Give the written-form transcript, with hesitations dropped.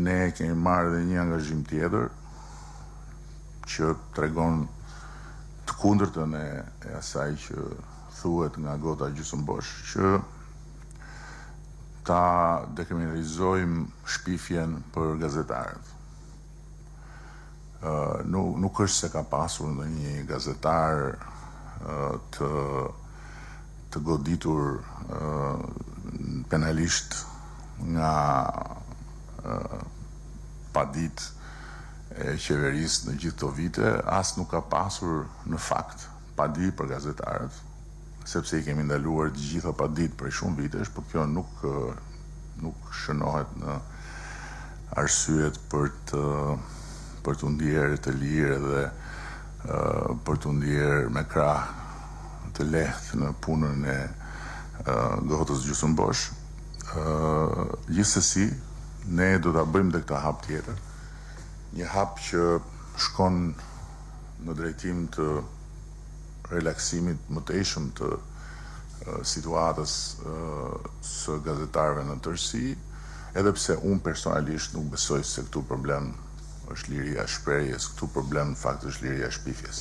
ne kemi marrë dhe një angazhim tjetër që tregon të kundërtën e asaj që thuhet nga gota gjysmëbosh, që ta dekriminalizojmë shpifjen për gazetarët. Nuk është se ka pasur ndonjë gazetar të goditur penalisht nga padit e qeverisë në gjithë këto vite, as nuk ka pasur në fakt padi për gazetarët, sepse i kemi ndaluar të gjitha padit për shumë vitesh, por kjo nuk shënohet në arsyet për të ndjerë të lirë dhe për të ndjerë me krah të lehtë në punën e gotës gjysmëbosh. Gjithsesi, ne do ta bëjmë dhe këtë hap tjetër, një hap që shkon në drejtim të relaksimit mëtejshëm të situatës së gazetarëve në tërësi, edhe pse unë personalisht nuk besoj se këtu problem është liria e shprehjes, këtu problem në fakt është liria e shpifjes.